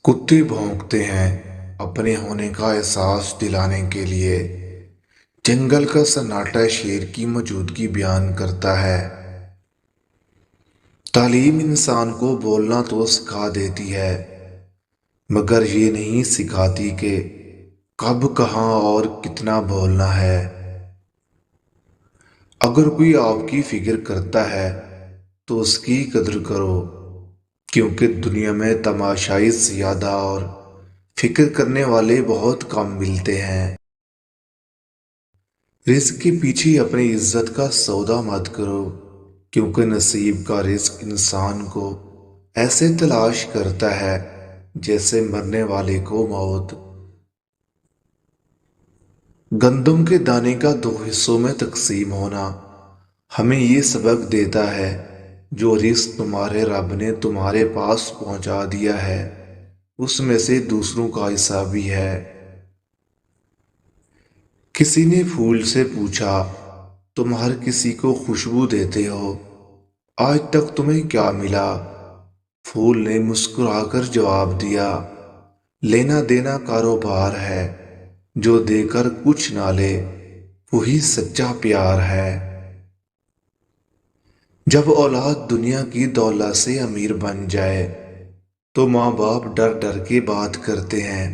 کتے بھونکتے ہیں اپنے ہونے کا احساس دلانے کے لیے۔ جنگل کا سناٹا شیر کی موجودگی بیان کرتا ہے۔ تعلیم انسان کو بولنا تو سکھا دیتی ہے، مگر یہ نہیں سکھاتی کہ کب، کہاں اور کتنا بولنا ہے۔ اگر کوئی آپ کی فکر کرتا ہے تو اس کی قدر کرو، کیونکہ دنیا میں تماشائی زیادہ اور فکر کرنے والے بہت کم ملتے ہیں۔ رزق کے پیچھے اپنی عزت کا سودا مت کرو، کیونکہ نصیب کا رزق انسان کو ایسے تلاش کرتا ہے جیسے مرنے والے کو موت۔ گندم کے دانے کا دو حصوں میں تقسیم ہونا ہمیں یہ سبق دیتا ہے، جو رزق تمہارے رب نے تمہارے پاس پہنچا دیا ہے اس میں سے دوسروں کا حصہ بھی ہے۔ کسی نے پھول سے پوچھا، تم ہر کسی کو خوشبو دیتے ہو، آج تک تمہیں کیا ملا؟ پھول نے مسکرا کر جواب دیا، لینا دینا کاروبار ہے، جو دے کر کچھ نہ لے وہی سچا پیار ہے۔ جب اولاد دنیا کی دولت سے امیر بن جائے تو ماں باپ ڈر ڈر کے بات کرتے ہیں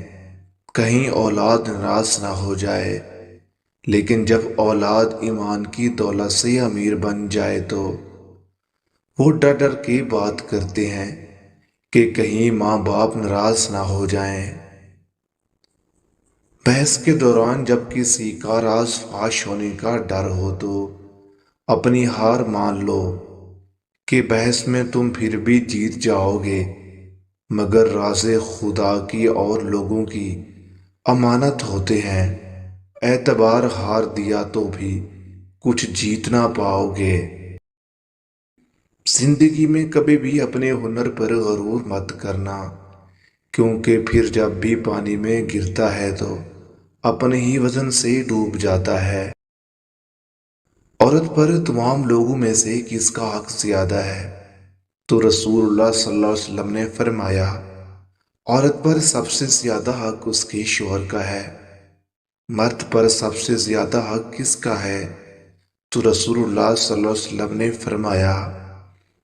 کہیں اولاد ناراض نہ ہو جائے، لیکن جب اولاد ایمان کی دولت سے امیر بن جائے تو وہ ڈر ڈر کے بات کرتے ہیں کہ کہیں ماں باپ ناراض نہ ہو جائیں۔ بحث کے دوران جب کسی کا راز فاش ہونے کا ڈر ہو تو اپنی ہار مان لو کہ بحث میں تم پھر بھی جیت جاؤ گے، مگر راز خدا کی اور لوگوں کی امانت ہوتے ہیں، اعتبار ہار دیا تو بھی کچھ جیت نہ پاؤ گے۔ زندگی میں کبھی بھی اپنے ہنر پر غرور مت کرنا، کیونکہ پھر جب بھی پانی میں گرتا ہے تو اپنے ہی وزن سے ڈوب جاتا ہے۔ عورت پر تمام لوگوں میں سے کس کا حق زیادہ ہے؟ تو رسول اللہ صلی اللہ علیہ وسلم نے فرمایا، عورت پر سب سے زیادہ حق اس کے شوہر کا ہے۔ مرد پر سب سے زیادہ حق کس کا ہے؟ تو رسول اللہ صلی اللہ علیہ وسلم نے فرمایا،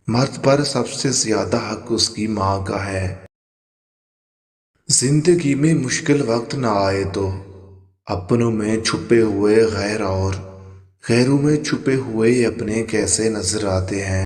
مرد پر سب سے زیادہ حق اس کی ماں کا ہے۔ زندگی میں مشکل وقت نہ آئے تو اپنوں میں چھپے ہوئے غیر اور غیروں میں چھپے ہوئے اپنے کیسے نظر آتے ہیں۔